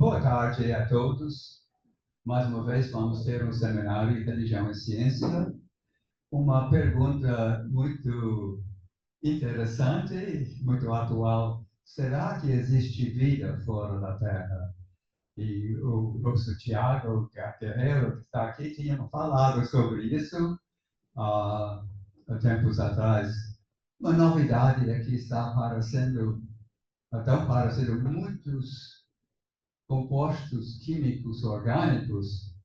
Boa tarde a todos. Mais uma vez vamos ter um seminário de religião e ciência. Uma pergunta muito interessante, muito atual. Será que existe vida fora da Terra? E o professor Tiago Guerreiro, que está aqui, tinha falado sobre isso há tempos atrás. Uma novidade é que estão aparecendo muitos compostos químicos orgânicos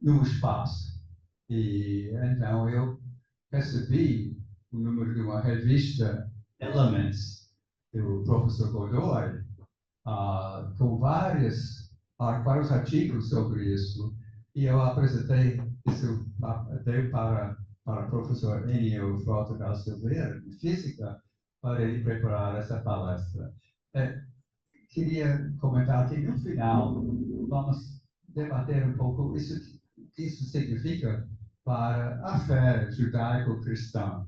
no espaço. E então eu recebi o número de uma revista Elements do professor Godoy com vários artigos sobre isso, e eu apresentei isso para o professor Enio Frota da Silveira, de Física, para ele preparar essa palestra. Queria comentar que, no final, vamos debater um pouco isso, o que isso significa para a fé judaico-cristã.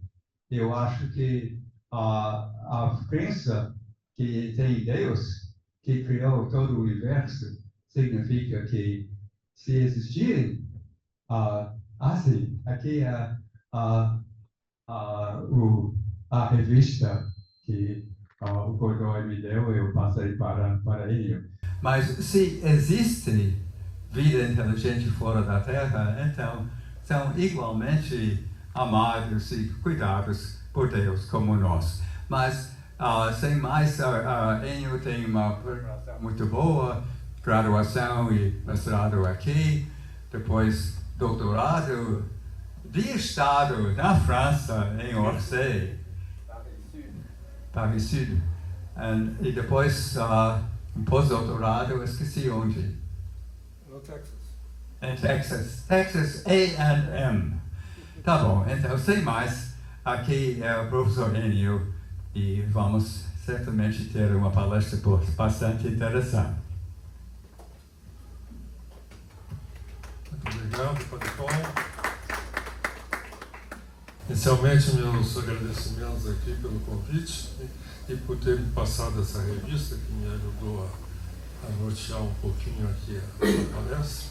Eu acho que a crença que tem Deus, que criou todo o universo, significa que, se existirem, assim, aqui é a revista que o Godoy me deu, eu passei para ele. Mas se existe vida inteligente fora da Terra, então são igualmente amados e cuidados por Deus como nós. Mas, sem mais, Enio tem uma preparação muito boa, graduação e mestrado aqui, depois doutorado de Estado na França, em Orsay, Paris Sud. E depois, um pós-doutorado, eu esqueci onde. No Texas. Em Texas A&M. Tá bom, então, sem mais, aqui é o professor Enio e vamos certamente ter uma palestra bastante interessante. Muito obrigado, Padre Paulo. Inicialmente, meus agradecimentos aqui pelo convite e por ter me passado essa revista que me ajudou a nortear um pouquinho aqui a palestra.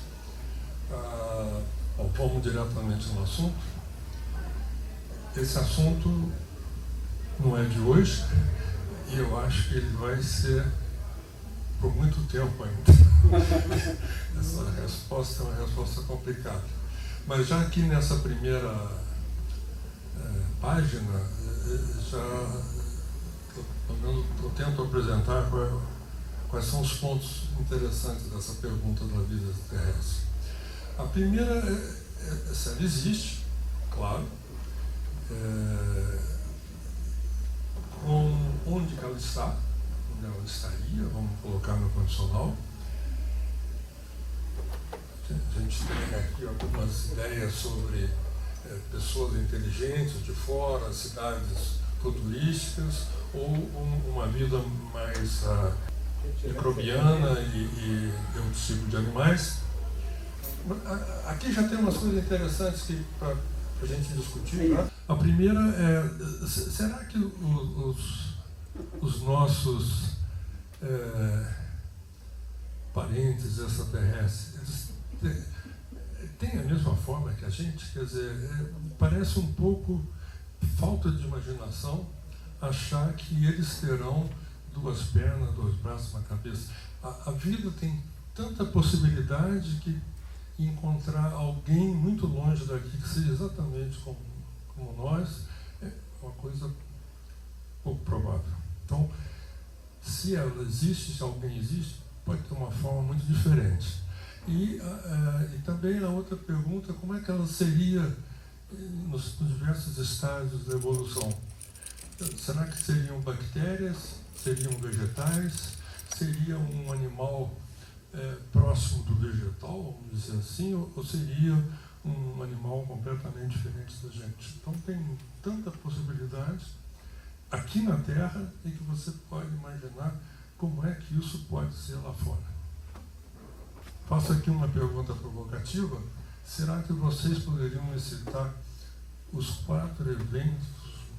Bom, vamos diretamente no assunto. Esse assunto não é de hoje e eu acho que ele vai ser por muito tempo ainda. Essa resposta é uma resposta complicada. Mas já aqui nessa primeira página, eu tento apresentar quais são os pontos interessantes dessa pergunta da vida terrestre. A primeira é se ela existe, claro, onde ela está, onde ela estaria, vamos colocar no condicional. A gente tem aqui algumas ideias sobre pessoas inteligentes de fora, cidades futurísticas, ou uma vida mais microbiana e outro tipo de animais. Aqui já tem umas coisas interessantes para a gente discutir. Tá? A primeira é, será que os nossos parentes extraterrestres têm a mesma forma que a gente? Quer dizer, parece um pouco falta de imaginação achar que eles terão duas pernas, dois braços, uma cabeça. A vida tem tanta possibilidade que encontrar alguém muito longe daqui que seja exatamente como nós é uma coisa pouco provável. Então, se ela existe, se alguém existe, pode ter uma forma muito diferente. E também a outra pergunta, como é que ela seria nos diversos estágios da evolução? Será que seriam bactérias? Seriam vegetais? Seria um animal próximo do vegetal, vamos dizer assim, ou seria um animal completamente diferente da gente? Então tem tanta possibilidade aqui na Terra e que você pode imaginar como é que isso pode ser lá fora. Faço aqui uma pergunta provocativa. Será que vocês poderiam me citar os 4 eventos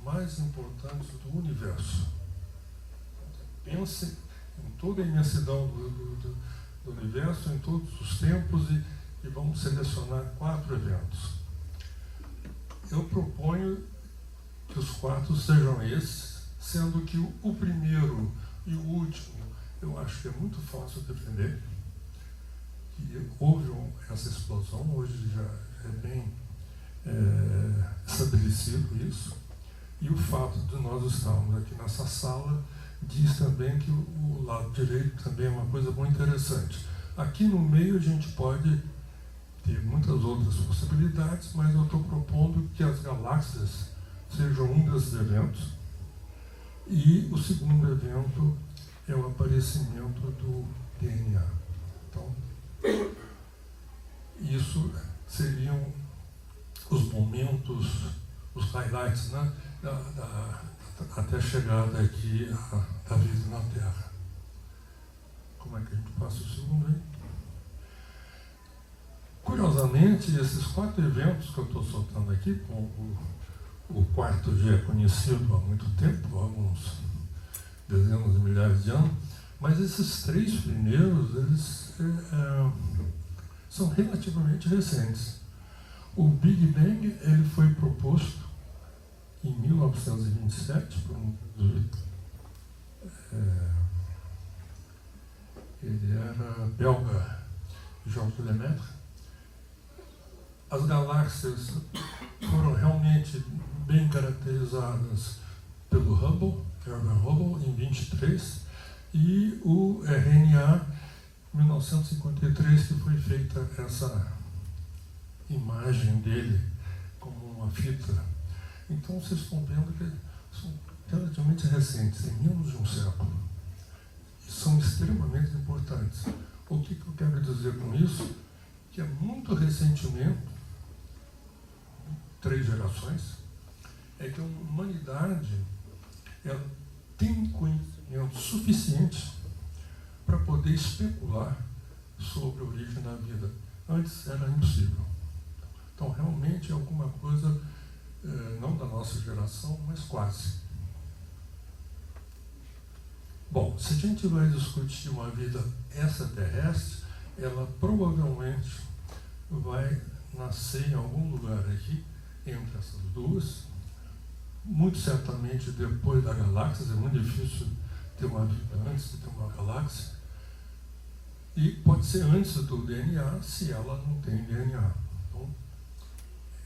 mais importantes do universo? Pense em toda a imensidão do universo em todos os tempos e vamos selecionar 4 eventos. Eu proponho que os 4 sejam esses, sendo que o primeiro e o último eu acho que é muito fácil defender, que houve essa explosão, hoje já é bem estabelecido isso, e o fato de nós estarmos aqui nessa sala diz também que o lado direito também é uma coisa muito interessante. Aqui no meio a gente pode ter muitas outras possibilidades, mas eu estou propondo que as galáxias sejam um desses eventos, e o segundo evento é o aparecimento do DNA. Então, isso seriam os momentos, os highlights, né, até a chegada aqui da vida na Terra. Como é que a gente passa o segundo aí? Curiosamente, esses 4 eventos que eu estou soltando aqui, o quarto já é conhecido há muito tempo, há alguns dezenas de milhares de anos, mas esses 3 primeiros, eles são relativamente recentes. O Big Bang ele foi proposto em 1927 por um ele era belga, Georges Lemaitre. As galáxias foram realmente bem caracterizadas pelo Hubble, Herbert Hubble, em 23, e o RNA, em 1953, que foi feita essa imagem dele como uma fita. Então vocês estão vendo que são relativamente recentes, em menos de um século. E são extremamente importantes. O que eu quero dizer com isso? Que é muito recentemente, 3 gerações, é que a humanidade ela tem conhecimento suficiente para poder especular sobre a origem da vida. Antes era impossível. Então, realmente é alguma coisa, não da nossa geração, mas quase. Bom, se a gente vai discutir uma vida extraterrestre, ela provavelmente vai nascer em algum lugar aqui, entre essas duas, muito certamente depois da galáxia. É muito difícil ter uma vida antes de ter uma galáxia, e pode ser antes do DNA, se ela não tem DNA. Então,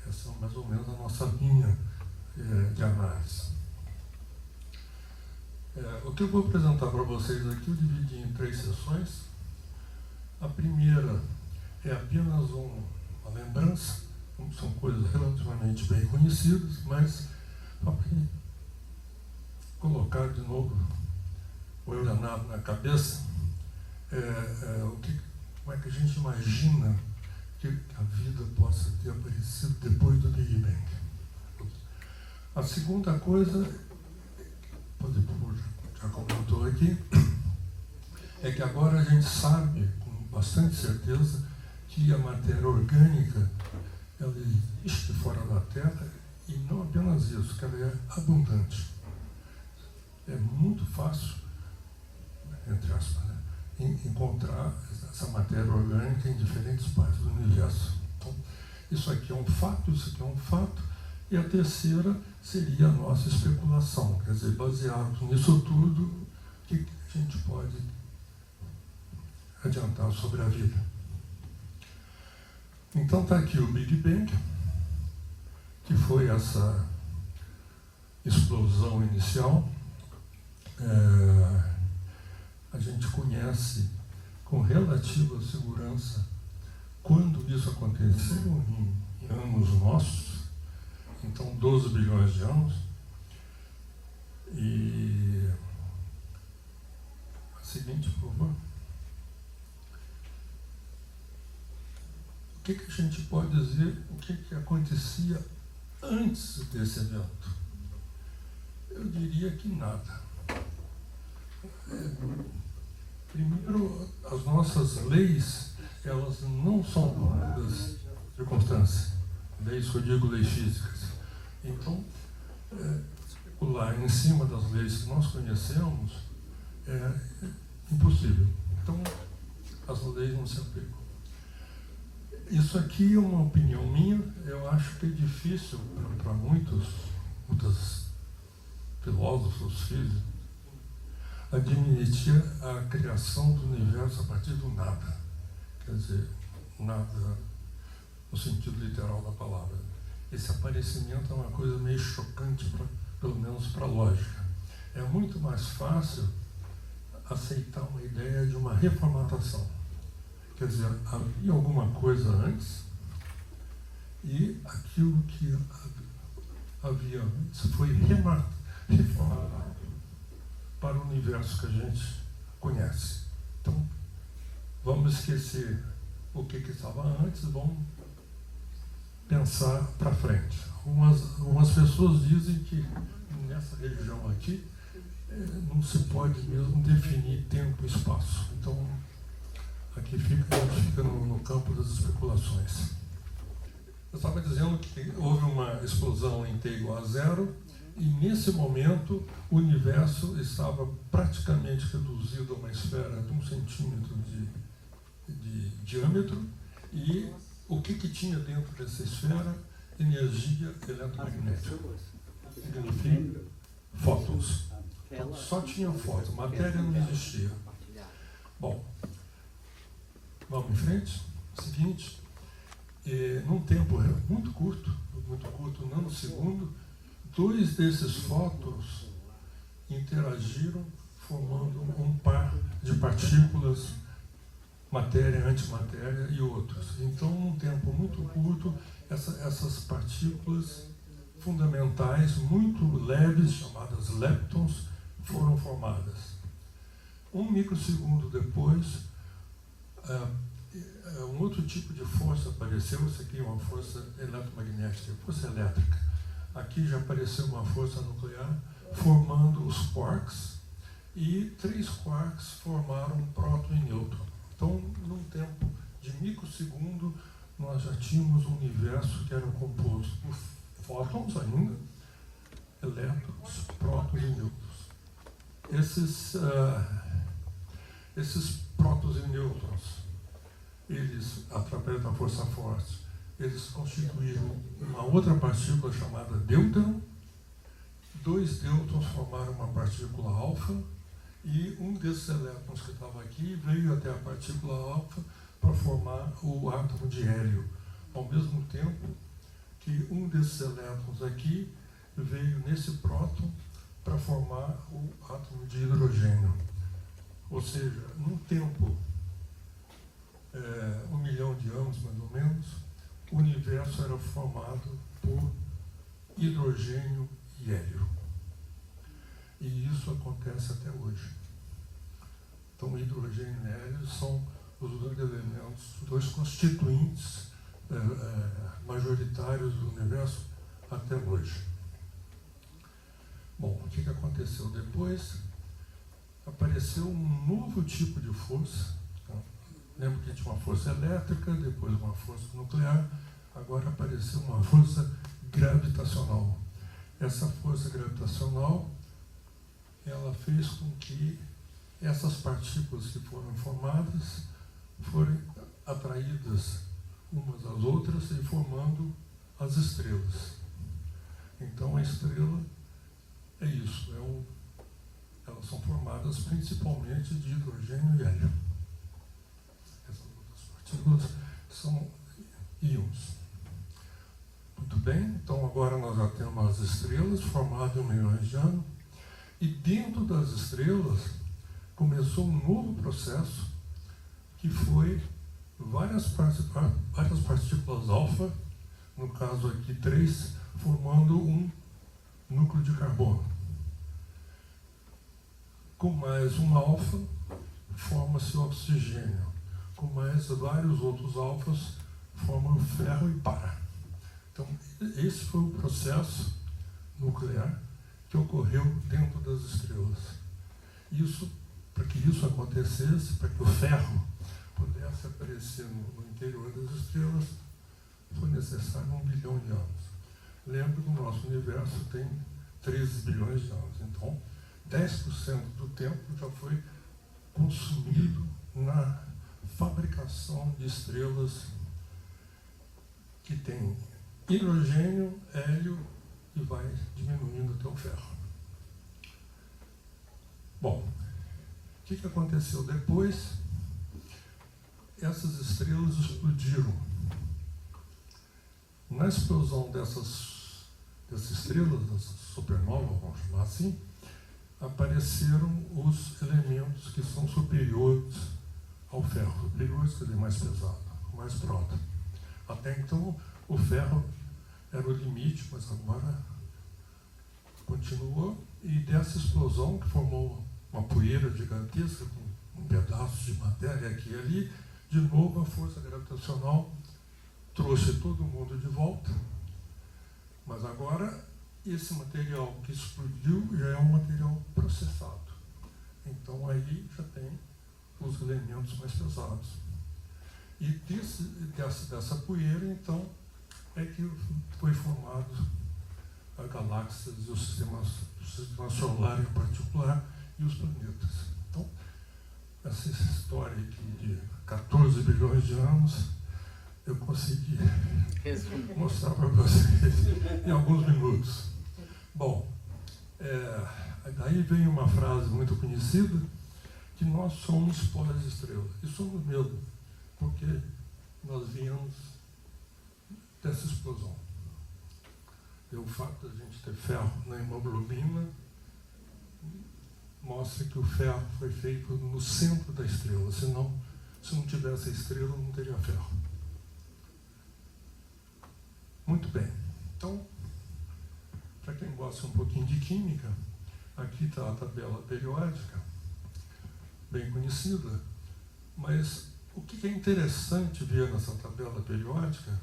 essa é mais ou menos a nossa linha de análise. O que eu vou apresentar para vocês aqui, eu dividi em 3 sessões. A primeira é apenas uma lembrança, são coisas relativamente bem conhecidas, mas para colocar de novo o Eudanado na cabeça, como é que a gente imagina que a vida possa ter aparecido depois do Big Bang. A segunda coisa, pode pôr, já comentou aqui, é que agora a gente sabe com bastante certeza que a matéria orgânica ela existe fora da Terra, e não apenas isso, que ela é abundante. É muito fácil, entre aspas, né, encontrar essa matéria orgânica em diferentes partes do universo. Então, isso aqui é um fato, isso aqui é um fato, e a terceira seria a nossa especulação, quer dizer, baseado nisso tudo, o que a gente pode adiantar sobre a vida. Então está aqui o Big Bang, que foi essa explosão inicial. A gente conhece com relativa segurança quando isso aconteceu, em anos nossos, então 12 bilhões de anos. E a seguinte, por favor. O que a gente pode dizer, o que acontecia antes desse evento? Eu diria que nada. Primeiro, as nossas leis, elas não são das circunstâncias. Leis que eu digo, leis físicas. Então, especular em cima das leis que nós conhecemos é impossível. Então, as leis não se aplicam. Isso aqui é uma opinião minha, eu acho que é difícil para muitos filósofos, físicos, admitir a criação do universo a partir do nada. Quer dizer, nada no sentido literal da palavra. Esse aparecimento é uma coisa meio chocante, pelo menos para a lógica. É muito mais fácil aceitar uma ideia de uma reformatação. Quer dizer, havia alguma coisa antes e aquilo que havia antes foi reformatado para o universo que a gente conhece. Então, vamos esquecer o que estava antes, vamos pensar para frente. Algumas pessoas dizem que nessa região aqui não se pode mesmo definir tempo e espaço. Então, aqui fica no campo das especulações. Eu estava dizendo que houve uma explosão em T igual a 0 e nesse momento o universo estava praticamente reduzido a uma esfera de 1 centímetro de diâmetro e o que tinha dentro dessa esfera? Energia eletromagnética. Significa fótons. Então, só tinha fótons, matéria não existia. Bom, vamos em frente. Seguinte, num tempo muito curto, nanosegundo, 2 desses fótons interagiram formando um par de partículas, matéria, antimatéria e outros. Então, num tempo muito curto, essas partículas fundamentais, muito leves, chamadas leptons, foram formadas. 1 microsegundo depois, um outro tipo de força apareceu. Isso aqui é uma força eletromagnética, força elétrica. Aqui já apareceu uma força nuclear, formando os quarks, e 3 quarks formaram um próton e nêutron. Então, num tempo de microsegundo, nós já tínhamos um universo que era composto por fótons ainda, elétrons, prótons e nêutrons. Esses prótons e nêutrons, eles, através da força forte, eles constituíram uma outra partícula chamada deuteron. 2 deuterons formaram uma partícula alfa, e um desses elétrons que estava aqui veio até a partícula alfa para formar o átomo de hélio, ao mesmo tempo que um desses elétrons aqui veio nesse próton para formar o átomo de hidrogênio. Ou seja, num tempo, 1 milhão de anos mais ou menos, o universo era formado por hidrogênio e hélio. E isso acontece até hoje. Então, hidrogênio e hélio são os 2 elementos, 2 constituintes majoritários do universo até hoje. Bom, o que aconteceu depois? Apareceu um novo tipo de força. Lembra que tinha uma força elétrica, depois uma força nuclear, agora apareceu uma força gravitacional. Essa força gravitacional, ela fez com que essas partículas que foram formadas forem atraídas umas às outras e formando as estrelas. Então a estrela é isso, elas são formadas principalmente de hidrogênio e hélio. Essas outras partículas são íons. Muito bem, então agora nós já temos as estrelas formadas em milhões de anos, e dentro das estrelas começou um novo processo que foi várias partículas alfa, no caso aqui 3, formando um núcleo de carbono. Com mais um alfa, forma-se o oxigênio. Com mais vários outros alfas, formam o ferro e para. Então, esse foi o processo nuclear que ocorreu dentro das estrelas. Para que isso acontecesse, para que o ferro pudesse aparecer no interior das estrelas, foi necessário 1 bilhão de anos. Lembro que o nosso universo tem 13 bilhões de anos. Então, 10% do tempo já foi consumido na fabricação de estrelas que tem hidrogênio, hélio e vai diminuindo até o ferro. Bom, o que aconteceu depois? Essas estrelas explodiram. Na explosão dessas estrelas, dessas supernovas, vamos chamar assim, apareceram os elementos que são superiores ao ferro. Superiores, quer dizer, mais pesado, mais pronto. Até então, o ferro era o limite, mas agora continuou. E dessa explosão, que formou uma poeira gigantesca, com um pedaço de matéria aqui e ali, de novo a força gravitacional trouxe todo mundo de volta. Mas agora, esse material que explodiu já é um material processado. Então aí já tem os elementos mais pesados. E dessa poeira, então, é que foi formado a galáxias e o sistema solar em particular e os planetas. Então, essa história aqui de 14 bilhões de anos, eu consegui mostrar para vocês em alguns minutos. Bom, daí vem uma frase muito conhecida, que nós somos pó das estrelas. E somos mesmo, porque nós viemos dessa explosão. E o fato de a gente ter ferro na hemoglobina mostra que o ferro foi feito no centro da estrela, senão, se não tivesse a estrela, não teria ferro. Muito bem. Então, para quem gosta um pouquinho de química, aqui está a tabela periódica, bem conhecida, mas o que é interessante ver nessa tabela periódica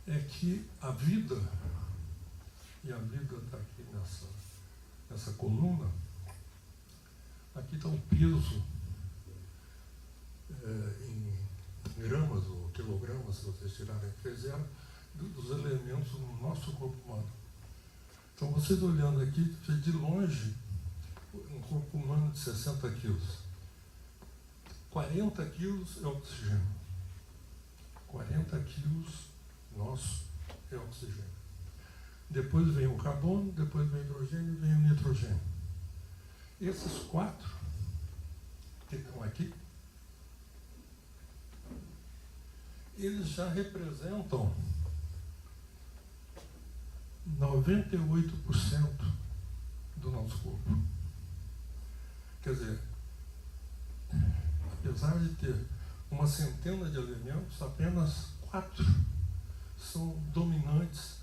é que a vida, e a vida está aqui nessa coluna, aqui está o peso em gramas ou quilogramas, se vocês tirarem entre zero, dos elementos no nosso corpo humano. Então, vocês olhando aqui, de longe, um corpo humano de 60 quilos. 40 quilos é oxigênio. 40 quilos nosso é oxigênio. Depois vem o carbono, depois vem o hidrogênio e vem o nitrogênio. Esses 4 que estão aqui, eles já representam 98% do nosso corpo. Quer dizer, apesar de ter uma centena de elementos, apenas 4 são dominantes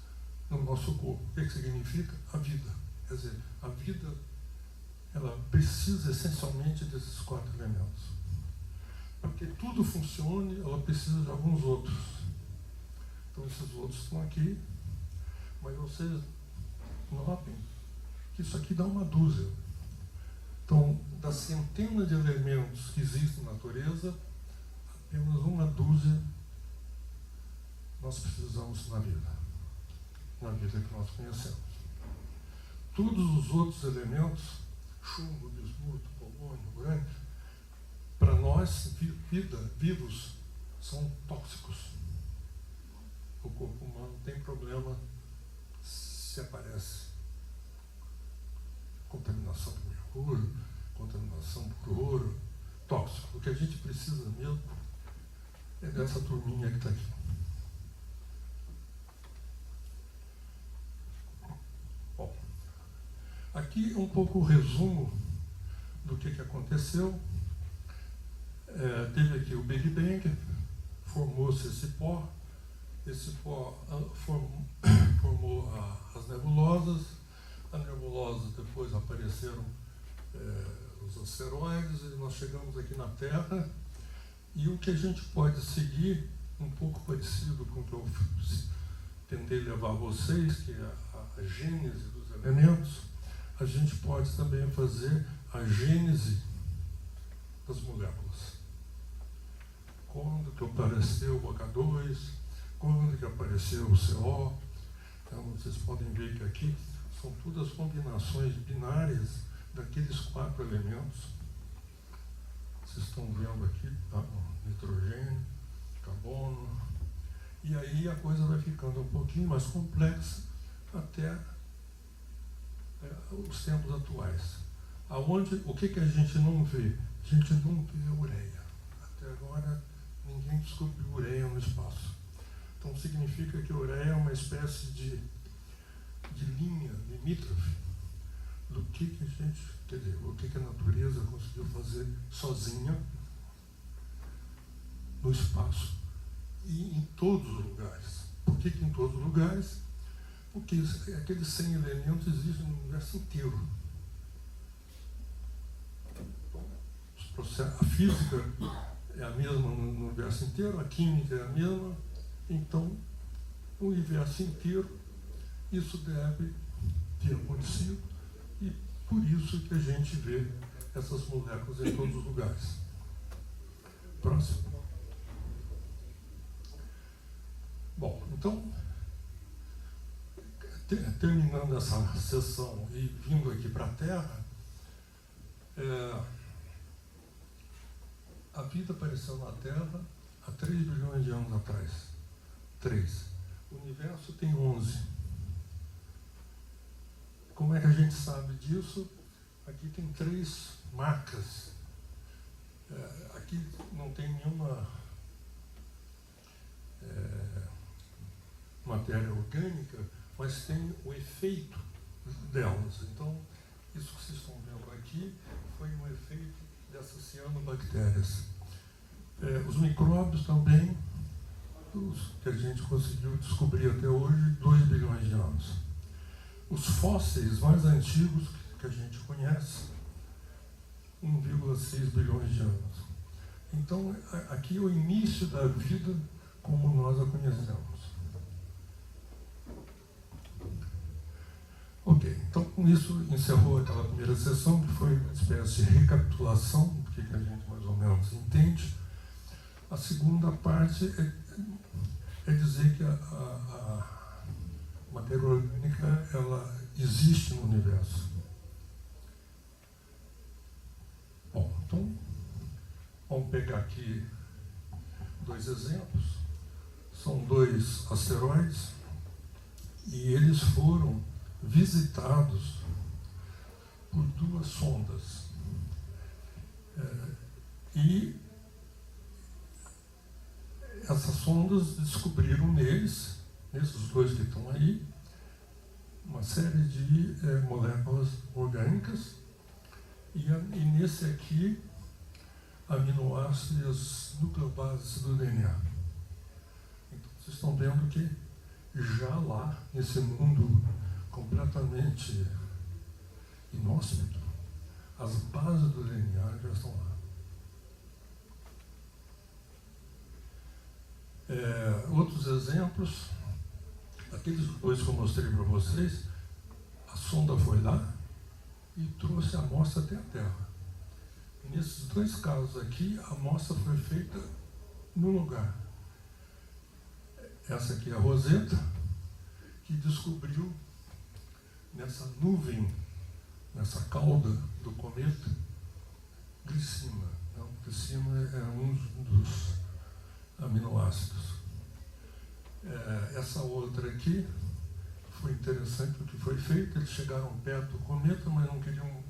no nosso corpo. O que significa? A vida. Quer dizer, a vida, ela precisa essencialmente desses 4 elementos. Para que tudo funcione, ela precisa de alguns outros. Então, esses outros estão aqui, mas vocês notem que isso aqui dá uma dúzia. Então, da centena de elementos que existem na natureza, apenas uma dúzia nós precisamos na vida que nós conhecemos. Todos os outros elementos, chumbo, bismuto, polônio, urânio, para nós, vivos, são tóxicos. O corpo humano tem problema se aparece contaminação por mercúrio, contaminação por ouro, tóxico. O que a gente precisa mesmo é dessa turminha que está aqui. Bom, aqui um pouco o resumo do que aconteceu. Teve aqui o Big Bang, formou-se esse pó formou as nebulosas. As nebulosas depois apareceram os asteroides, e nós chegamos aqui na Terra, e o que a gente pode seguir, um pouco parecido com o que eu tentei levar vocês, que é a gênese dos elementos, a gente pode também fazer a gênese das moléculas. Quando que apareceu o H2, quando que apareceu o CO. Então, vocês podem ver que aqui são todas combinações binárias daqueles 4 elementos. vocês estão vendo aqui, tá? Nitrogênio, carbono, e aí a coisa vai ficando um pouquinho mais complexa até os tempos atuais. O que a gente não vê? A gente não vê ureia. Até agora ninguém descobriu ureia no espaço. Então significa que a ureia é uma espécie de linha limítrofe do que a gente, quer dizer, o que a natureza conseguiu fazer sozinha no espaço e em todos os lugares. Por que em todos os lugares? Porque aqueles 100 elementos existem no universo inteiro. A física é a mesma no universo inteiro, a química é a mesma, então o universo inteiro isso deve ter acontecido e por isso que a gente vê essas moléculas em todos os lugares. Próximo. Bom, então, terminando essa sessão e vindo aqui para a Terra, a vida apareceu na Terra há 3 bilhões de anos atrás. 3. O universo tem 11. Como é que a gente sabe disso? Aqui tem 3 marcas. Aqui não tem nenhuma matéria orgânica, mas tem o efeito delas. Então, isso que vocês estão vendo aqui foi um efeito dessas cianobactérias. Os micróbios também, os que a gente conseguiu descobrir até hoje, 2 bilhões de anos. Os fósseis mais antigos que a gente conhece, 1,6 bilhões de anos. Então, aqui é o início da vida como nós a conhecemos. Ok, então com isso encerrou aquela primeira sessão, que foi uma espécie de recapitulação do que a gente mais ou menos entende. A segunda parte é dizer que a matéria orgânica ela existe no universo. Bom, então vamos pegar aqui 2 exemplos. São 2 asteroides e eles foram visitados por 2 sondas. E essas sondas descobriram nesses 2 que estão aí, uma série de moléculas orgânicas e nesse aqui, aminoácidos nucleobases do DNA. Então, vocês estão vendo que já lá, nesse mundo completamente inóspito, as bases do DNA já estão lá. Outros exemplos, aqueles 2 que eu mostrei para vocês, a sonda foi lá e trouxe a amostra até a Terra. E nesses 2 casos aqui, a amostra foi feita no lugar. Essa aqui é a Rosetta, que descobriu nessa nuvem, nessa cauda do cometa, glicina. Então, glicina é um dos aminoácidos. Essa outra aqui foi interessante o que foi feito. Eles chegaram perto do cometa, mas não queriam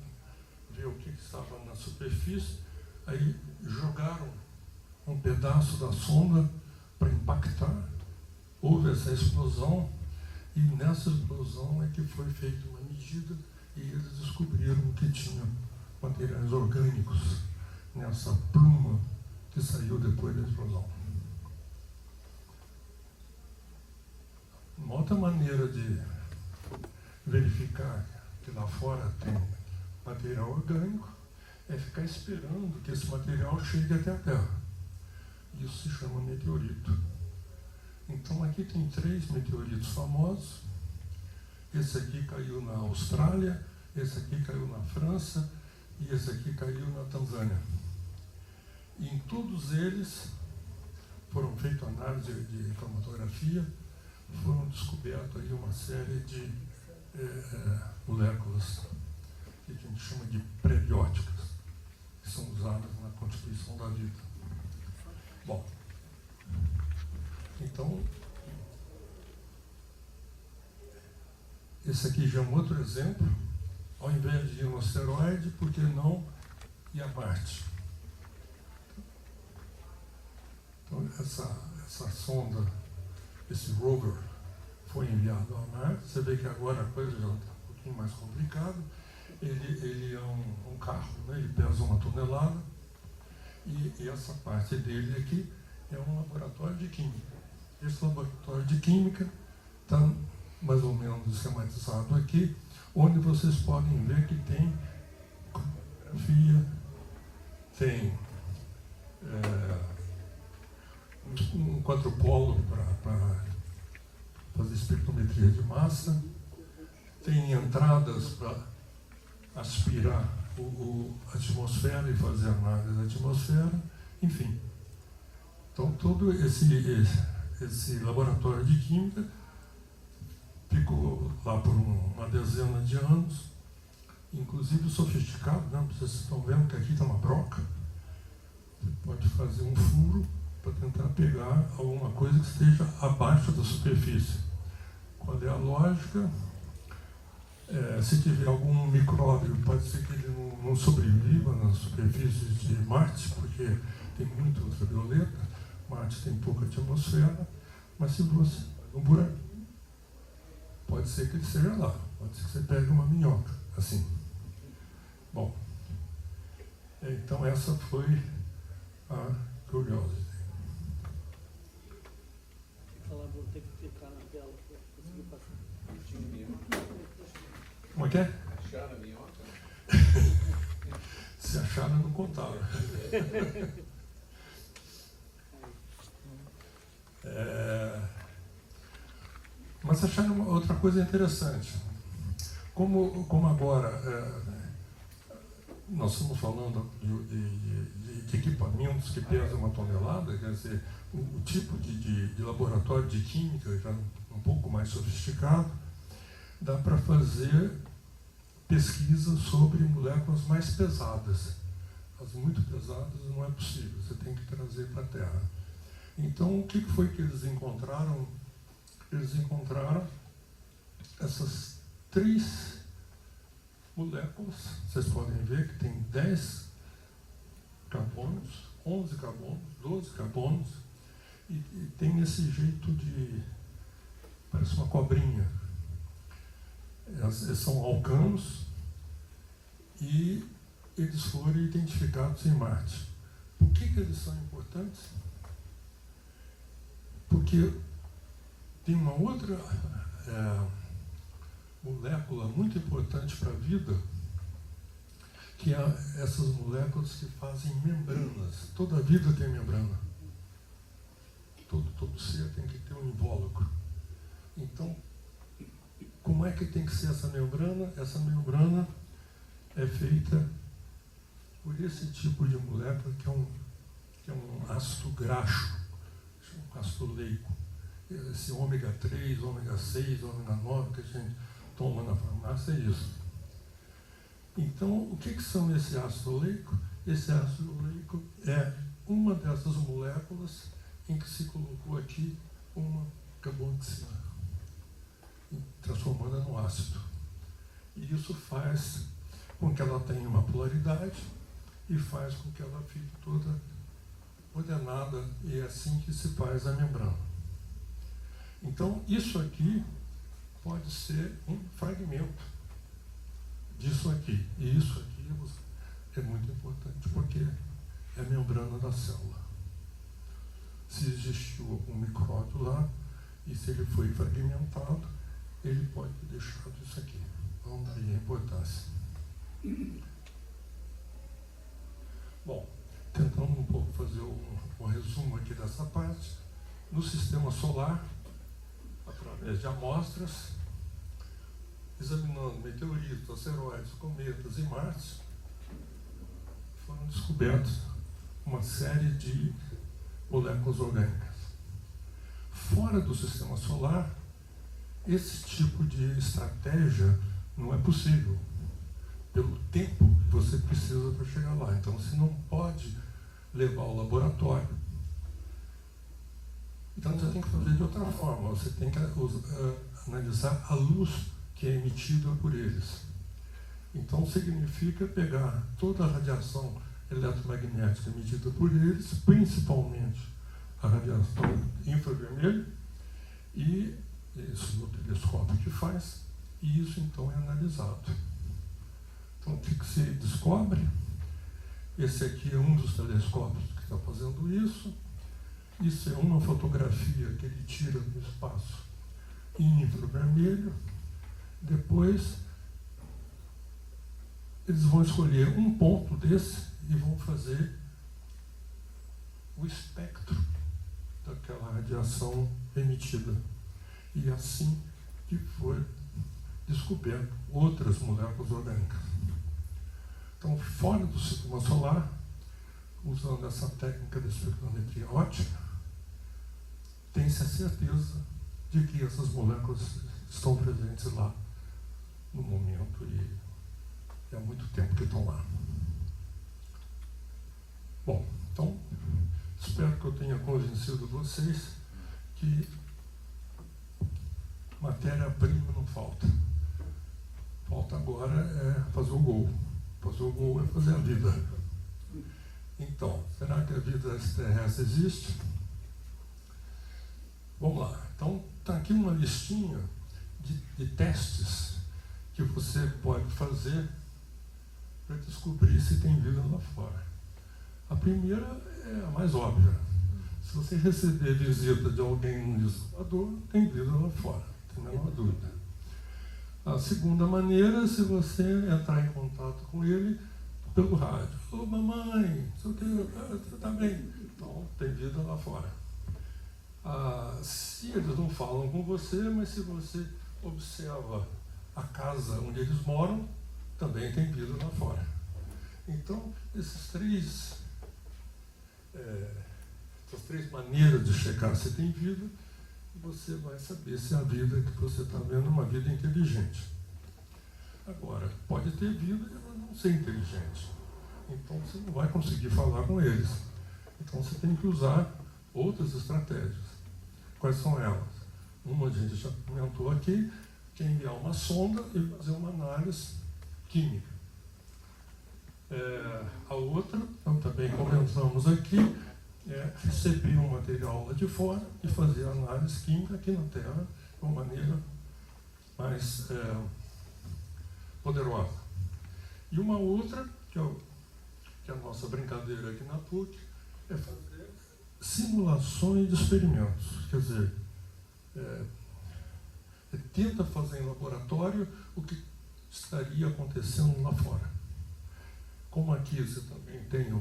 ver o que estava na superfície. Aí jogaram um pedaço da sonda para impactar. Houve essa explosão e nessa explosão é que foi feita uma medida e eles descobriram que tinha materiais orgânicos nessa pluma que saiu depois da explosão. Uma outra maneira de verificar que lá fora tem material orgânico é ficar esperando que esse material chegue até a Terra. Isso se chama meteorito. Então aqui tem 3 meteoritos famosos. Esse aqui caiu na Austrália, esse aqui caiu na França e esse aqui caiu na Tanzânia. E em todos eles foram feitas análises de cromatografia, foram descobertas aí uma série de moléculas que a gente chama de prebióticas. são usadas na constituição da vida. Bom, então, esse aqui já é um outro exemplo. Ao invés de ir no asteroide, por que não ir a Marte? Então, essa sonda, esse rover, foi enviado a Marte. Você vê que agora a coisa já está um pouquinho mais complicada. Ele é um carro, né? Ele pesa 1 tonelada, e essa parte dele aqui é um laboratório de química. Esse laboratório de química está mais ou menos esquematizado aqui, onde vocês podem ver que tem fotografia, tem um quadrupolo para fazer espectrometria de massa, tem entradas para aspirar a atmosfera e fazer análise da atmosfera, enfim. Então, todo esse laboratório de química ficou lá por uma dezena de anos, inclusive sofisticado, né? Vocês estão vendo que aqui está uma broca. Você pode fazer um furo para tentar pegar alguma coisa que esteja abaixo da superfície. Qual é a lógica? Se tiver algum micróbio, pode ser que ele não sobreviva na superfície de Marte, porque tem muito ultravioleta. Marte tem pouca atmosfera, mas se você faz um buraco, pode ser que ele seja lá, pode ser que você pegue uma minhoca, assim. Bom, então essa foi a Curiosity. Vou ter que clicar na tela para conseguir passar. Como é que é? Acharam a minhoca? Se acharam, não contaram. Mas acharam outra coisa interessante. Como agora nós estamos falando de equipamentos que pesam 1 tonelada, quer dizer, o tipo de laboratório de química já um pouco mais sofisticado, dá para fazer pesquisa sobre moléculas mais pesadas. As muito pesadas não é possível, você tem que trazer para a Terra. Então, o que foi que eles encontraram? Eles encontraram essas 3 moléculas. Vocês podem ver que tem 10 carbonos, 11 carbonos, 12 carbonos, e tem esse jeito de... parece uma cobrinha. Eles são alcanos e eles foram identificados em Marte. Por que eles são importantes? Porque tem uma outra molécula muito importante para a vida, que é essas moléculas que fazem membranas. Toda a vida tem membrana. Todo ser tem que ter um invólucro. Então, como é que tem que ser essa membrana? Essa membrana é feita por esse tipo de molécula que é um ácido graxo, um ácido leico. Esse ômega 3, ômega 6, ômega 9 que a gente toma na farmácia é isso. Então, o que são esse ácido leico? Esse ácido leico é uma dessas moléculas em que se colocou aqui uma carboxila, transformando no ácido. E isso faz com que ela tenha uma polaridade e faz com que ela fique toda ordenada, e é assim que se faz a membrana. Então, isso aqui pode ser um fragmento disso aqui. E isso aqui é muito importante, porque é a membrana da célula. Se existiu algum micróbio lá, e se ele foi fragmentado, ele pode ter deixado isso aqui. Então, daí a importância. Bom, tentando um pouco fazer um resumo aqui dessa parte. No sistema solar, através de amostras, examinando meteoritos, asteroides, cometas e Marte, foram descobertos uma série de moléculas orgânicas. Fora do sistema solar, esse tipo de estratégia não é possível. pelo tempo que você precisa para chegar lá. Então, você não pode levar ao laboratório. Então, você tem que fazer de outra forma. Você tem que analisar a luz que é emitida por eles. Então, significa pegar toda a radiação eletromagnética emitida por eles, principalmente a radiação infravermelha, e isso no telescópio que faz, e isso então é analisado. Então, o que se descobre? Esse aqui é um dos telescópios que está fazendo isso. Isso é uma fotografia que ele tira do espaço em infravermelho. Depois, eles vão escolher um ponto desse e vão fazer o espectro daquela radiação emitida. E assim que foi descoberto outras moléculas orgânicas. Então, fora do sistema solar, usando essa técnica de espectrometria óptica, tem-se a certeza de que essas moléculas estão presentes lá no momento e há muito tempo que estão lá. Bom, então, espero que eu tenha convencido vocês que matéria-prima não falta. Falta agora é fazer o gol. Fazer o gol é fazer a vida. Então, será que a vida extraterrestre existe? Vamos lá. Então, está aqui uma listinha de testes que você pode fazer para descobrir se tem vida lá fora. A primeira é a mais óbvia. Se você receber visita de alguém no disco, tem vida lá fora, não tem a menor dúvida. A segunda maneira é se você entrar em contato com ele pelo rádio. Ô mamãe, você está bem? Então, tem vida lá fora. Se eles não falam com você, mas se você observa a casa onde eles moram, também tem vida lá fora. Então, essas três maneiras de checar se tem vida, você vai saber se a vida que você está vendo é uma vida inteligente. Agora, pode ter vida e ela não ser inteligente. Então, você não vai conseguir falar com eles. Então, você tem que usar outras estratégias. Quais são elas? Uma a gente já comentou aqui, que é enviar uma sonda e fazer uma análise química. A outra, então, também comentamos aqui, é receber um material lá de fora e fazer a análise química aqui na Terra de uma maneira mais poderosa. E uma outra, que é a nossa brincadeira aqui na PUC, é fazer simulações de experimentos. Quer dizer, tenta fazer em laboratório o que estaria acontecendo lá fora. Como aqui você também tem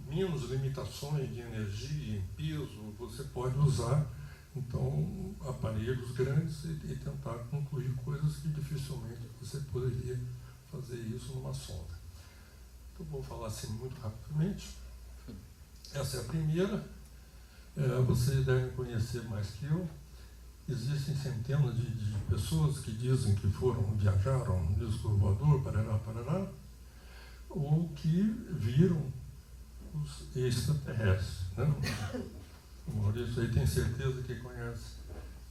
menos limitações de energia em peso, você pode usar então aparelhos grandes e tentar concluir coisas que dificilmente você poderia fazer isso numa sonda. Então vou falar assim muito rapidamente. Essa é a primeira. Vocês devem conhecer mais que eu. Existem centenas de pessoas que dizem que viajaram no disco voador, parará, ou que viram os extraterrestres. Né? O Maurício aí tem certeza que conhece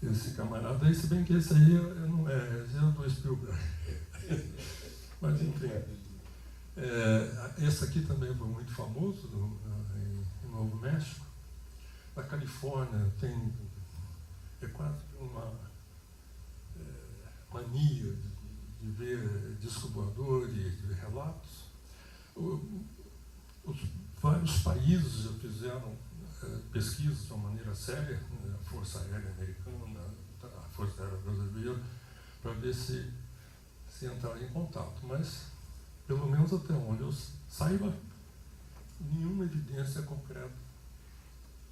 esse camarada aí, se bem que esse aí não é, esse é do Spielberg. Mas enfim, esse aqui também foi muito famoso em Novo México. Na Califórnia é quase uma mania de ver disco voador e de ver relatos. Vários países já fizeram pesquisas de uma maneira séria, a Força Aérea Americana, a Força Aérea Brasileira, para ver se entraram em contato. Mas, pelo menos até onde eu saiba, nenhuma evidência concreta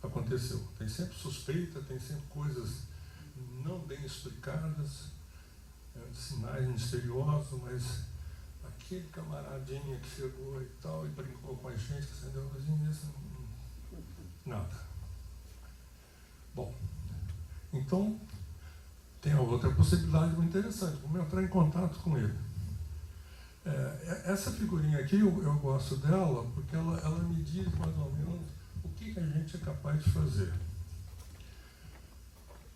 aconteceu. Tem sempre suspeita, tem sempre coisas não bem explicadas, sinais misteriosos, mas aquele camaradinha que chegou e tal, e brincou com a gente, acendeu a luzinha, nada. Bom, Então, tem a outra possibilidade muito interessante, vamos entrar em contato com ele. Essa figurinha aqui, eu gosto dela, porque ela me diz mais ou menos o que a gente é capaz de fazer.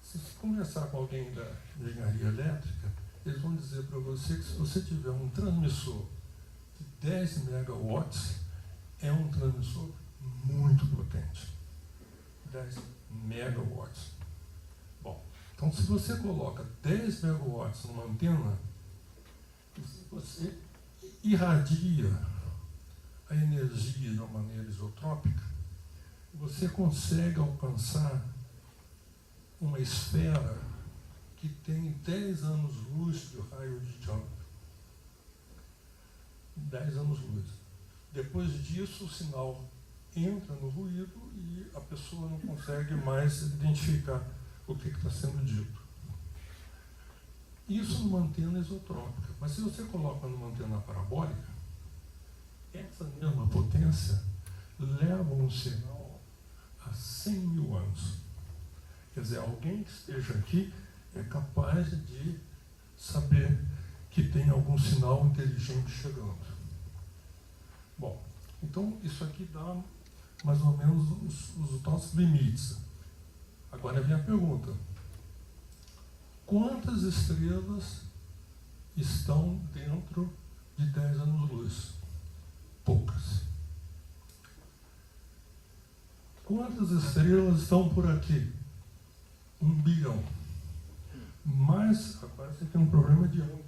Se você conversar com alguém da engenharia elétrica, eles vão dizer para você que se você tiver um transmissor de 10 megawatts, é um transmissor muito potente. 10 megawatts. Bom, então se você coloca 10 megawatts numa antena, você irradia a energia de uma maneira isotrópica, você consegue alcançar uma esfera que tem 10 anos-luz de raio de diâmetro. 10 anos-luz. Depois disso, o sinal entra no ruído e a pessoa não consegue mais identificar o que está sendo dito. Isso numa antena isotrópica. Mas se você coloca numa antena parabólica, essa mesma potência leva um sinal a 100 mil anos. Quer dizer, alguém que esteja aqui é capaz de saber que tem algum sinal inteligente chegando. Bom, então isso aqui dá mais ou menos os nossos limites. Agora vem a pergunta: quantas estrelas estão dentro de 10 anos-luz? Poucas. Quantas estrelas estão por aqui? 1 bilhão. Mas agora você tem um problema de ângulo.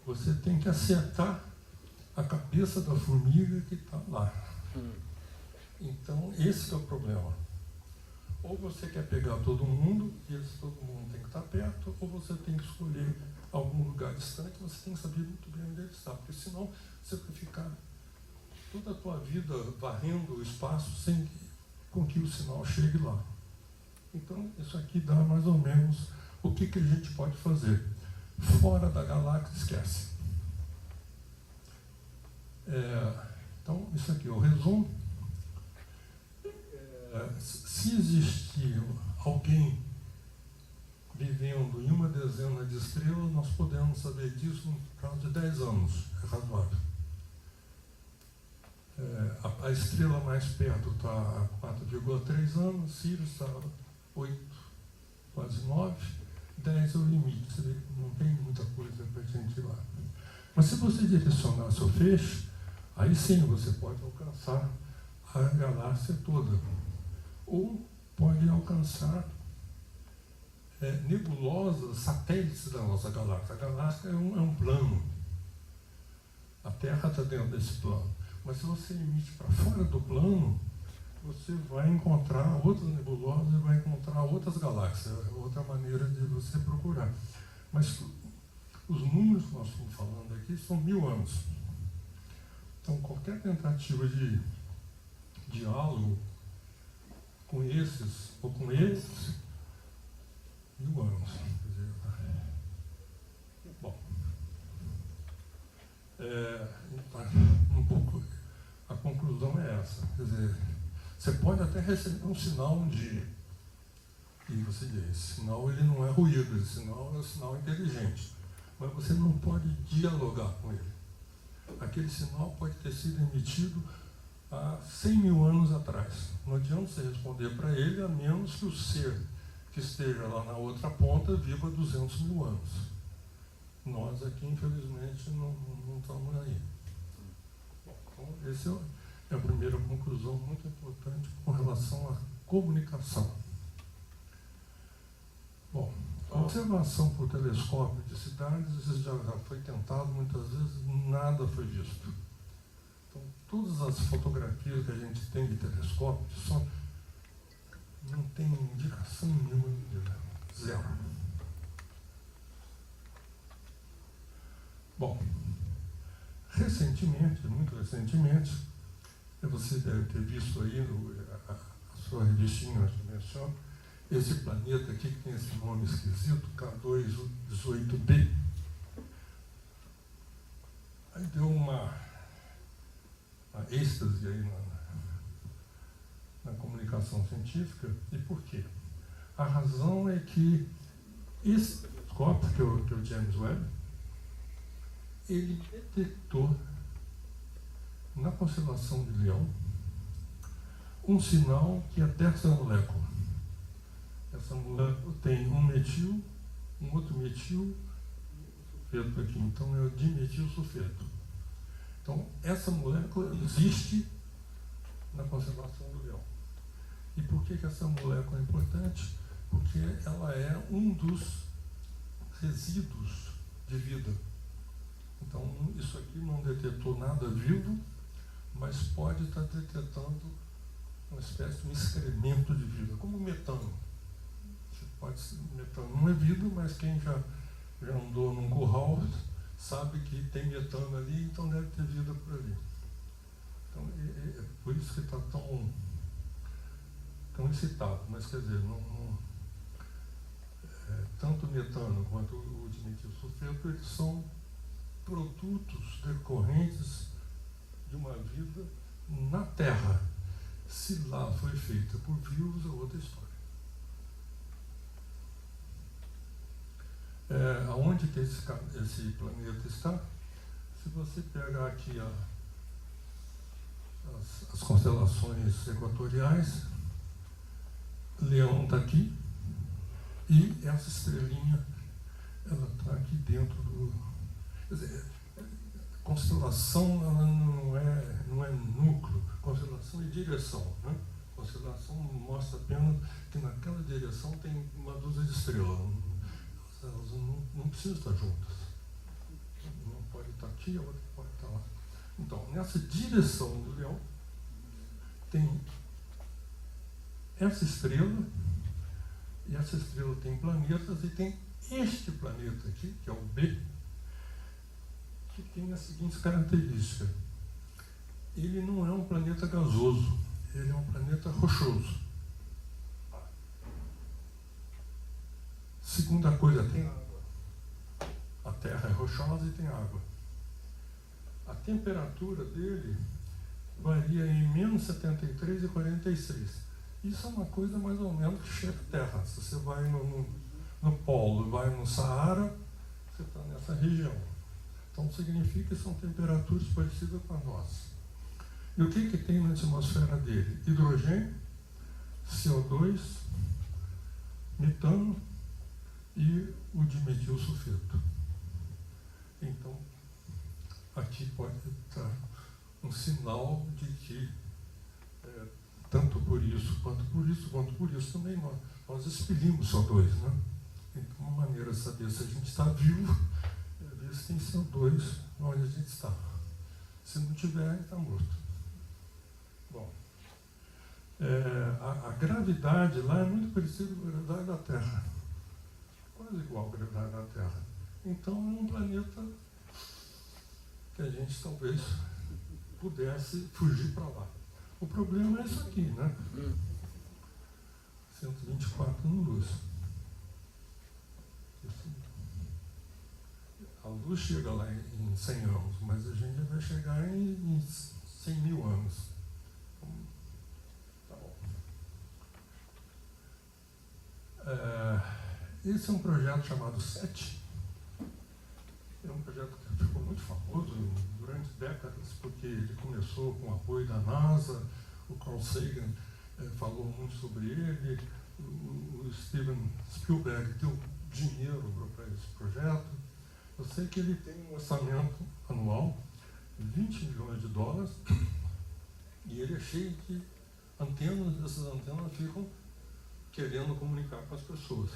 Você tem que acertar a cabeça da formiga que está lá. Então, esse é o problema. Ou você quer pegar todo mundo, e esse todo mundo tem que estar perto, ou você tem que escolher algum lugar distante, você tem que saber muito bem onde ele está, porque senão você vai ficar toda a tua vida varrendo o espaço sem com que o sinal chegue lá. Então, isso aqui dá mais ou menos o que a gente pode fazer. Fora da galáxia, esquece. Então, isso aqui é o resumo. Se existir alguém vivendo em uma dezena de estrelas, nós podemos saber disso no prazo de 10 anos. É razoável. A estrela mais perto está a 4,3 anos, Sirius está a 8, quase 9, 10 é o limite. Você vê que não tem muita coisa para a gente ir lá. Mas se você direcionar seu feixe, aí sim você pode alcançar a galáxia toda. Ou pode alcançar nebulosas, satélites da nossa galáxia. A galáxia é um plano. A Terra está dentro desse plano. Mas se você emite para fora do plano, você vai encontrar outras nebulosas e vai encontrar outras galáxias. É outra maneira de você procurar. Mas os números que nós estamos falando aqui são 1000 anos. Então, qualquer tentativa de diálogo com esses ou com eles, 1000 anos. Quer dizer, bom, um pouco a conclusão é essa. Quer dizer, você pode até receber um sinal um dia, e você diz, esse sinal ele não é ruído, esse sinal é um sinal inteligente, mas você não pode dialogar com ele. Aquele sinal pode ter sido emitido há 100 mil anos atrás. Não adianta você responder para ele, a menos que o ser que esteja lá na outra ponta viva 200 mil anos. Nós aqui, infelizmente, não estamos aí. Bom, então, essa é a primeira conclusão muito importante com relação à comunicação. Bom, a observação por telescópio de cidades, isso já foi tentado muitas vezes, nada foi visto. Então, todas as fotografias que a gente tem de telescópio não tem indicação nenhuma de nada. Zero. Bom, recentemente, muito recentemente, você deve ter visto aí a sua revistinha, que menciona, esse planeta aqui que tem esse nome esquisito, K218b. Aí deu uma êxtase aí na comunicação científica. E por quê? A razão é que esse telescópio, que é o James Webb, ele detectou na constelação de Leão um sinal que é dessa molécula. Essa molécula tem um metil, um outro metil, sulfeto aqui, então é o dimetil sulfeto. Então, essa molécula existe na constelação do Leão. E por que essa molécula é importante? Porque ela é um dos resíduos de vida. Então, isso aqui não detectou nada vivo, mas pode estar detectando uma espécie de um excremento de vida, como o metano. Metano não é vida, mas quem já andou num curral sabe que tem metano ali, então deve ter vida por ali. Então, é por isso que está tão excitado. Mas, quer dizer, tanto o metano quanto o dimetil sulfeto, eles são produtos decorrentes de uma vida na Terra. Se lá foi feita por vivos, é outra história. Aonde que esse planeta está? Se você pegar aqui as constelações equatoriais, Leão está aqui, e essa estrelinha, ela está aqui dentro do... Quer dizer, constelação ela não é núcleo, constelação é direção, né? Constelação mostra apenas que naquela direção tem uma dúzia de estrelas. Elas não precisam estar juntas. Uma pode estar aqui, a outra pode estar lá. Então, nessa direção do Leão, tem essa estrela, e essa estrela tem planetas, e tem este planeta aqui, que é o B, que tem as seguintes características. Ele não é um planeta gasoso, ele é um planeta rochoso. Segunda coisa, tem água. A Terra é rochosa e tem água. A temperatura dele varia em menos 73 e 46. Isso é uma coisa mais ou menos que chega à Terra. Se você vai no polo, vai no Saara, você está nessa região. Então significa que são temperaturas parecidas com a nossa. E o que tem na atmosfera dele? Hidrogênio, CO2, metano e o dimetil sulfeto. Então, aqui pode estar um sinal de que, tanto por isso, quanto por isso também nós expelimos CO2, né? Então, uma maneira de saber se a gente está vivo é ver se tem CO2 onde a gente está. Se não tiver, está morto. Bom, a gravidade lá é muito parecida com a gravidade da Terra. Quase igual à gravidade da Terra. Então, é um planeta que a gente talvez pudesse fugir para lá. O problema é isso aqui, né? 124 anos-luz. A luz chega lá em 100 anos, mas a gente vai chegar em 100 mil anos. Tá bom. Esse é um projeto chamado SET. É um projeto que ficou muito famoso durante décadas, porque ele começou com o apoio da NASA, o Carl Sagan falou muito sobre ele, o Steven Spielberg deu dinheiro para esse projeto. Eu sei que ele tem um orçamento anual de 20 milhões de dólares e ele é cheio de antenas, essas antenas ficam querendo comunicar com as pessoas.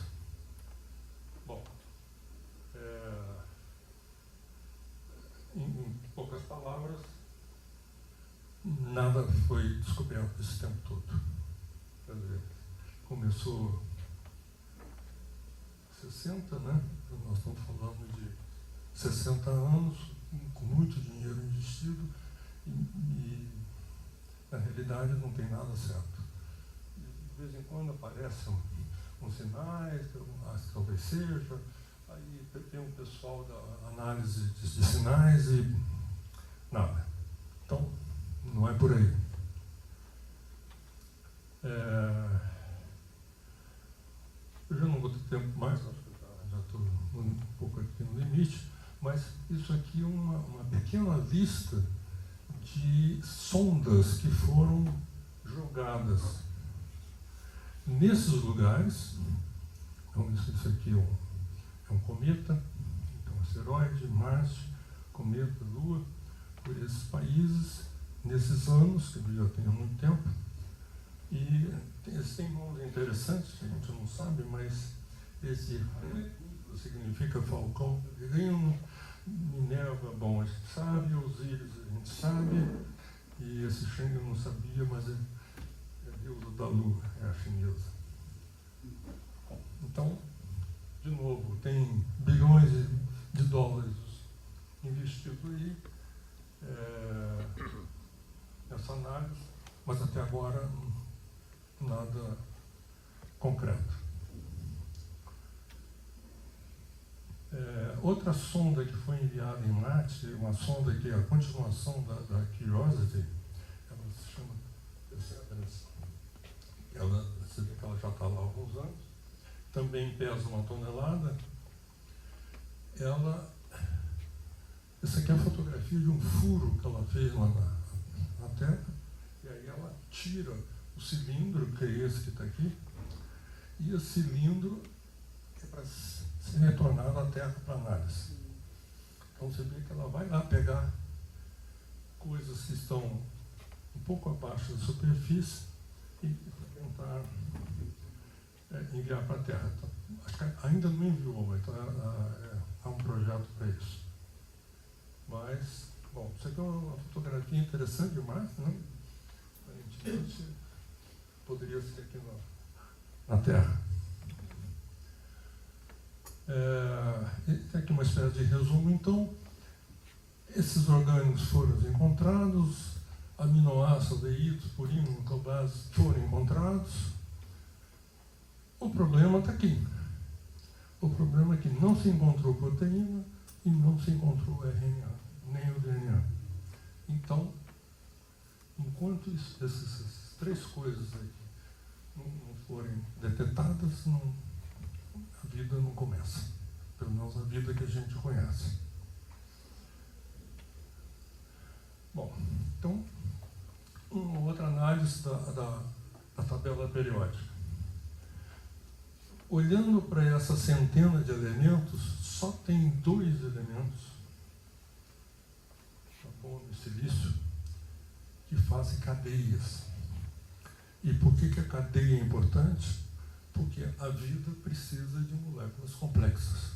Bom, em poucas palavras, nada foi descoberto esse tempo todo. Quer dizer, começou 60, né? Nós estamos falando de 60 anos, com muito dinheiro investido, e na realidade não tem nada certo. De vez em quando aparecem uns sinais, que eu acho que talvez seja, aí tem um pessoal da análise de sinais e nada. Então, não é por Eu já não vou ter tempo mais, acho que já estou um pouco aqui no limite, mas isso aqui é uma pequena lista de sondas que foram jogadas nesses lugares. Então, isso aqui é um cometa, então asteroide, Marte, cometa, Lua, por esses países, nesses anos, que eu já tenho há muito tempo. E eles têm nomes interessantes, que a gente não sabe, mas esse significa falcão peregrino, Minerva, bom, a gente sabe, Osíris a gente sabe, e esse Shang eu não sabia, mas é deusa da lua, é a chinesa. Então, de novo, tem bilhões de dólares investidos aí nessa análise, mas até agora nada concreto. Outra sonda que foi enviada em Marte, uma sonda que é a continuação da Curiosity, ela se chama Perseverance. Você vê que ela já está lá há alguns anos, também pesa 1 tonelada. Essa aqui é a fotografia de um furo que ela fez lá na Terra, e aí ela tira o cilindro, que é esse que está aqui, e esse cilindro é para ser retornado à Terra para análise. Então você vê que ela vai lá pegar coisas que estão um pouco abaixo da superfície e tentar enviar para a Terra. Então, acho que ainda não enviou, mas há um projeto para isso. Mas, bom, isso aqui é uma fotografia interessante demais, né? Aparentemente poderia ser aqui na Terra. Tem aqui uma espécie de resumo. Então, esses orgânicos foram encontrados, aminoácidos, aldeídos, purina, nucleobases foram encontrados. O problema está aqui. O problema é que não se encontrou proteína e não se encontrou RNA, nem o DNA. Então, enquanto essas três coisas aí não forem detectadas, a vida não começa. Pelo menos a vida que a gente conhece. Bom, então, uma outra análise da tabela periódica. Olhando para essa centena de elementos, só tem 2 elementos, carbono e silício, que fazem cadeias. E por que a cadeia é importante? Porque a vida precisa de moléculas complexas.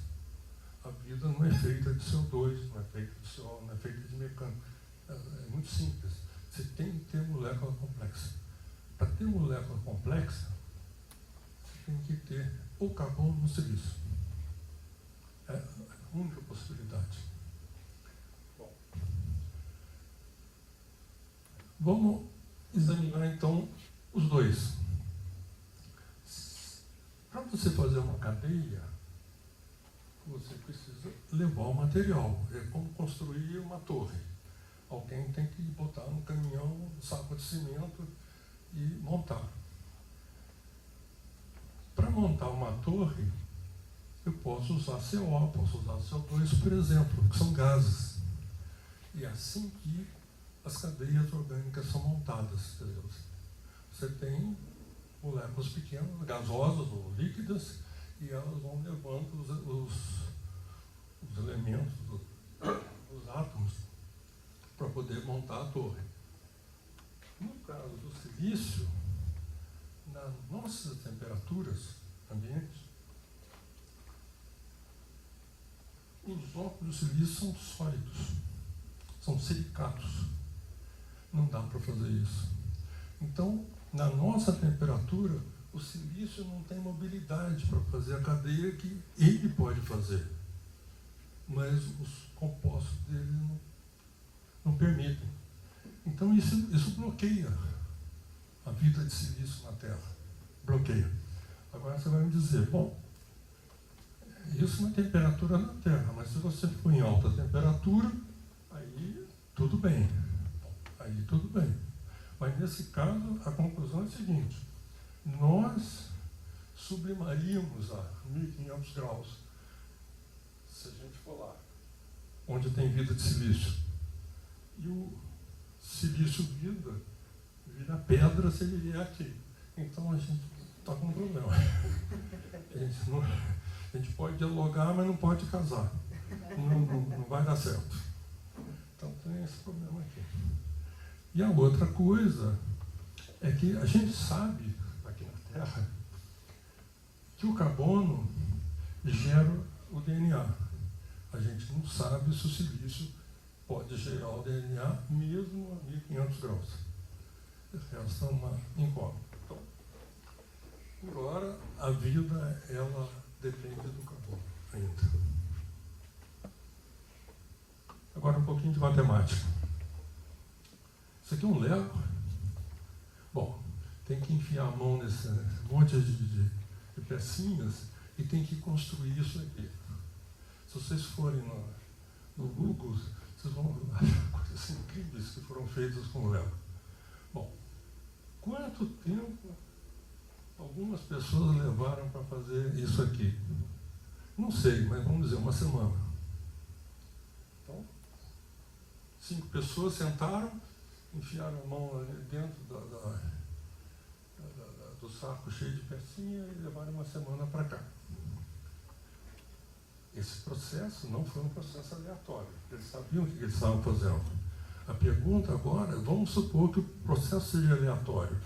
A vida não é feita de CO2, não é feita de CO, não é feita de mecânica. É muito simples. Você tem que ter molécula complexa. Para ter molécula complexa, tem que ter ou carbono ou silício. É a única possibilidade. Bom, vamos examinar então os dois. Para você fazer uma cadeia, você precisa levar o material. É como construir uma torre. Alguém tem que botar no caminhão um saco de cimento e montar. Para montar uma torre, eu posso usar CO, posso usar CO2, por exemplo, que são gases. E é assim que as cadeias orgânicas são montadas. Você tem moléculas pequenas, gasosas ou líquidas, e elas vão levando os elementos, os átomos, para poder montar a torre. No caso do silício, nas nossas temperaturas ambientes, os blocos de silício são sólidos, são silicatos. Não dá para fazer isso. Então, na nossa temperatura, o silício não tem mobilidade para fazer a cadeia que ele pode fazer. Mas os compostos dele não permitem. Então, isso bloqueia a vida de silício na Terra. Bloqueia. Agora você vai me dizer, bom, isso na temperatura na Terra, mas se você for em alta temperatura, aí tudo bem. Aí tudo bem. Mas nesse caso, a conclusão é a seguinte: nós sublimaríamos a 1500 graus, se a gente for lá, onde tem vida de silício. E o silício vira pedra se ele vier aqui. Então a gente está com um problema. A gente pode dialogar, mas não pode casar. Não vai dar certo. Então tem esse problema aqui. E a outra coisa é que a gente sabe, aqui na Terra, que o carbono gera o DNA. A gente não sabe se o silício pode gerar o DNA mesmo a 1500 graus. Essa é uma incógnita. Então, por hora, a vida, ela depende do carbono ainda. Agora um pouquinho de matemática. Isso aqui é um Lego. Bom, tem que enfiar a mão nesse monte de pecinhas e tem que construir isso aqui. Se vocês forem no Google, vocês vão achar coisas incríveis que foram feitas com o Lego. Bom, quanto tempo algumas pessoas levaram para fazer isso aqui? Não sei, mas vamos dizer, uma semana. Então, 5 pessoas sentaram, enfiaram a mão ali dentro do saco cheio de pecinha e levaram uma semana para cá. Esse processo não foi um processo aleatório. Eles sabiam o que eles estavam fazendo. A pergunta agora, vamos supor que o processo seja aleatório.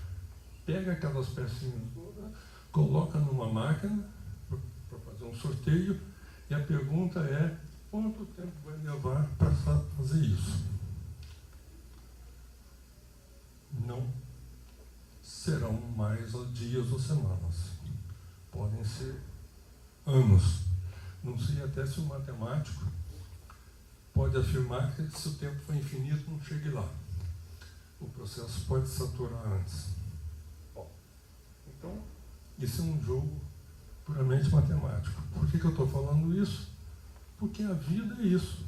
Pega aquelas pecinhas todas, coloca numa máquina para fazer um sorteio e a pergunta é: quanto tempo vai levar para fazer isso? Não serão mais dias ou semanas. Podem ser anos. Não sei até se o matemático pode afirmar que se o tempo for infinito, não chegue lá. O processo pode saturar antes. Bom, então, isso é um jogo puramente matemático. Por que eu estou falando isso? Porque a vida é isso.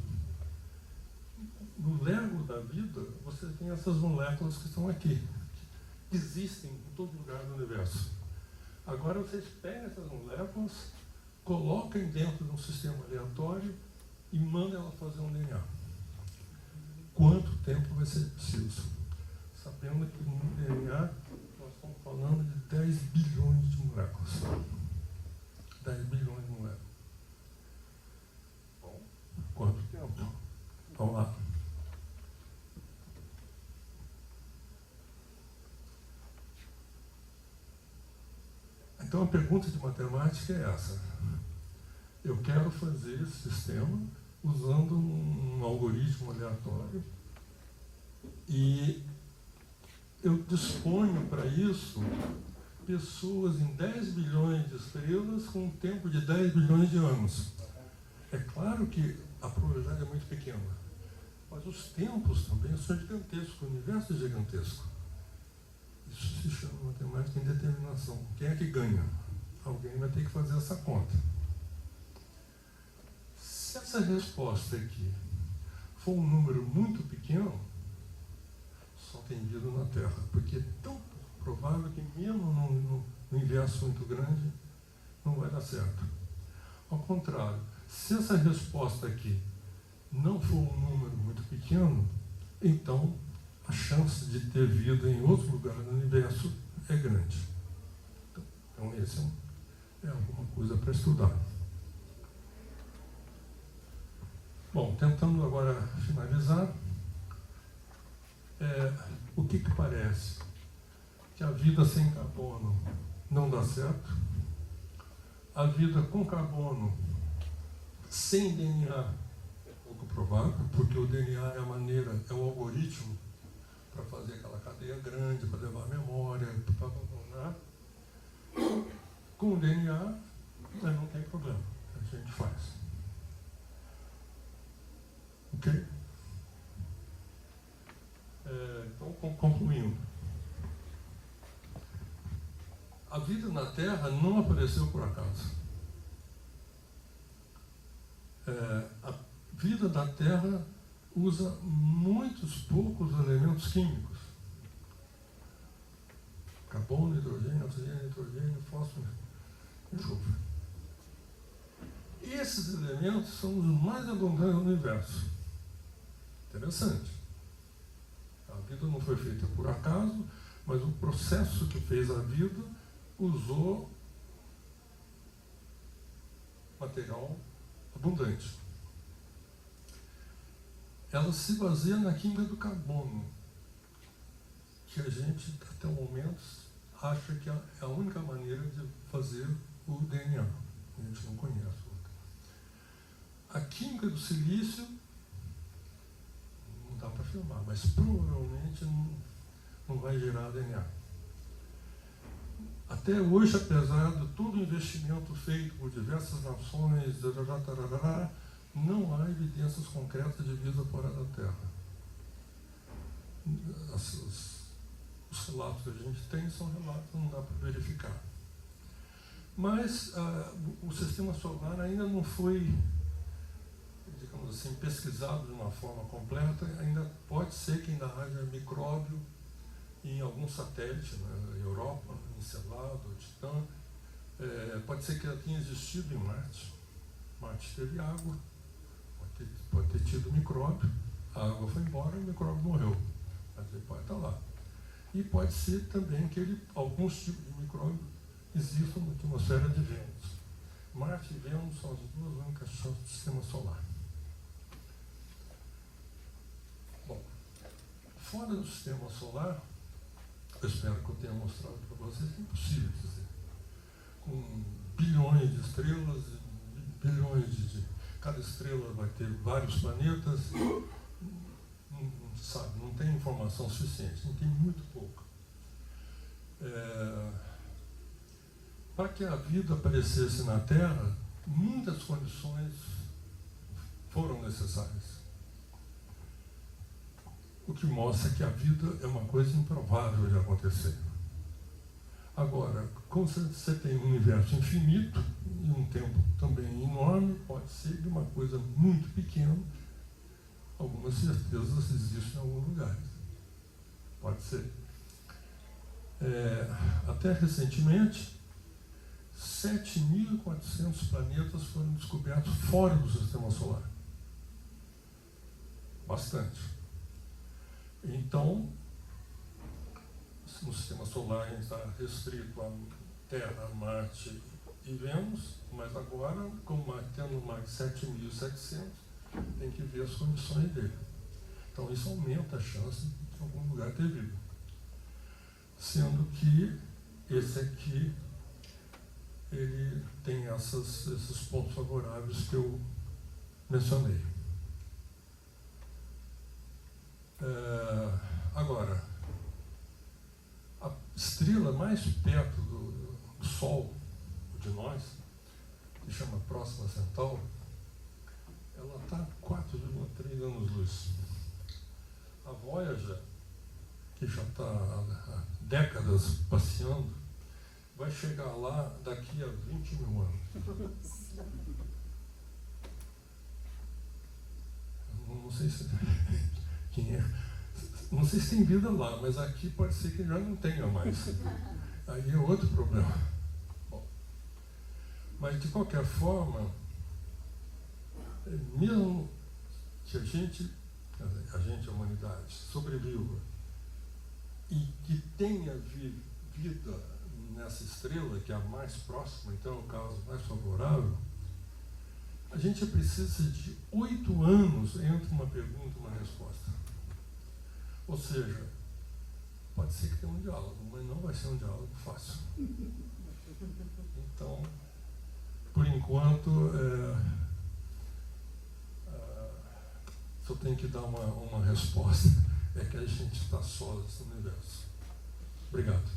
No Lego da vida, você tem essas moléculas que estão aqui, que existem em todo lugar do universo. Agora vocês pegam essas moléculas, coloquem dentro de um sistema aleatório e mandem ela fazer um DNA. Quanto tempo vai ser preciso? Sabendo que no DNA nós estamos falando de 10 bilhões de moléculas. 10 bilhões de moléculas. Bom, quanto tempo? Vamos lá. Então a pergunta de matemática é essa. Eu quero fazer esse sistema usando um algoritmo aleatório e eu disponho para isso pessoas em 10 bilhões de estrelas com um tempo de 10 bilhões de anos. É claro que a probabilidade é muito pequena, mas os tempos também são gigantescos, o universo é gigantesco. Isso se chama matemática indeterminação. Quem é que ganha? Alguém vai ter que fazer essa conta. Se essa resposta aqui for um número muito pequeno, só tem vida na Terra, porque é tão provável que mesmo no universo muito grande não vai dar certo. Ao contrário, se essa resposta aqui não for um número muito pequeno, então a chance de ter vida em outro lugar do universo é grande. Então esse é alguma coisa para estudar. Bom, tentando agora finalizar, o que parece? Que a vida sem carbono não dá certo, a vida com carbono sem DNA é pouco provável, porque o DNA é a maneira, é o algoritmo para fazer aquela cadeia grande, para levar a memória, para abandonar. Com o DNA, não tem problema, a gente faz. Ok? Então, concluindo. A vida na Terra não apareceu por acaso. A vida da Terra usa muitos poucos elementos químicos. Carbono, hidrogênio, oxigênio, nitrogênio, fósforo. enxofre. Esses elementos são os mais abundantes no universo. Interessante. A vida não foi feita por acaso, mas o processo que fez a vida usou material abundante. Ela se baseia na química do carbono, que a gente, até o momento, acha que é a única maneira de fazer o DNA. A gente não conhece outra. A química do silício, não dá para afirmar, mas provavelmente não vai gerar DNA. Até hoje, apesar de todo o investimento feito por diversas nações, não há evidências concretas de vida fora da Terra. Os relatos que a gente tem são relatos que não dá para verificar. Mas o sistema solar ainda não foi, digamos assim, pesquisado de uma forma completa. Ainda pode ser que ainda haja micróbio em algum satélite, na Europa, Encelado, Titã. Pode ser que ela tenha existido em Marte. Marte teve água, pode ter tido micróbio, a água foi embora e o micróbio morreu. Mas ele pode estar lá. E pode ser também que alguns tipos de micróbio existam na atmosfera de Vênus. Marte e Vênus são as duas únicas chances do sistema solar. Bom, fora do sistema solar, eu espero que eu tenha mostrado para vocês, é impossível dizer. Com bilhões de estrelas, bilhões de... Cada estrela vai ter vários planetas, não sabe, não tem informação suficiente, não tem muito pouco. Para que a vida aparecesse na Terra, muitas condições foram necessárias. O que mostra que a vida é uma coisa improvável de acontecer. Agora, como você tem um universo infinito e um tempo também enorme, pode ser de uma coisa muito pequena, algumas certezas existem em alguns lugares. Pode ser. Até recentemente, 7.400 planetas foram descobertos fora do sistema solar. Bastante. Então, no sistema solar está restrito a Terra, Marte e Vênus, mas agora, como tendo mais de 7.700, tem que ver as condições dele. Então isso aumenta a chance de em algum lugar ter vida. Sendo que esse aqui, ele tem esses pontos favoráveis que eu mencionei. Agora, a estrela mais perto do Sol, de nós, que chama Próxima Centauro, ela está a 4,3 anos-luz. A Voyager, que já está há décadas passeando, vai chegar lá daqui a 20 mil anos. Não sei se quem é. Não sei se tem vida lá, mas aqui pode ser que já não tenha mais. Aí é outro problema. Bom, mas de qualquer forma, mesmo que a humanidade, sobreviva e que tenha vida nessa estrela, que é a mais próxima, então é o caso mais favorável, a gente precisa de 8 anos entre uma pergunta e uma resposta. Ou seja, pode ser que tenha um diálogo, mas não vai ser um diálogo fácil. Então, por enquanto, se eu tenho que dar uma resposta, é que a gente está só nesse universo. Obrigado.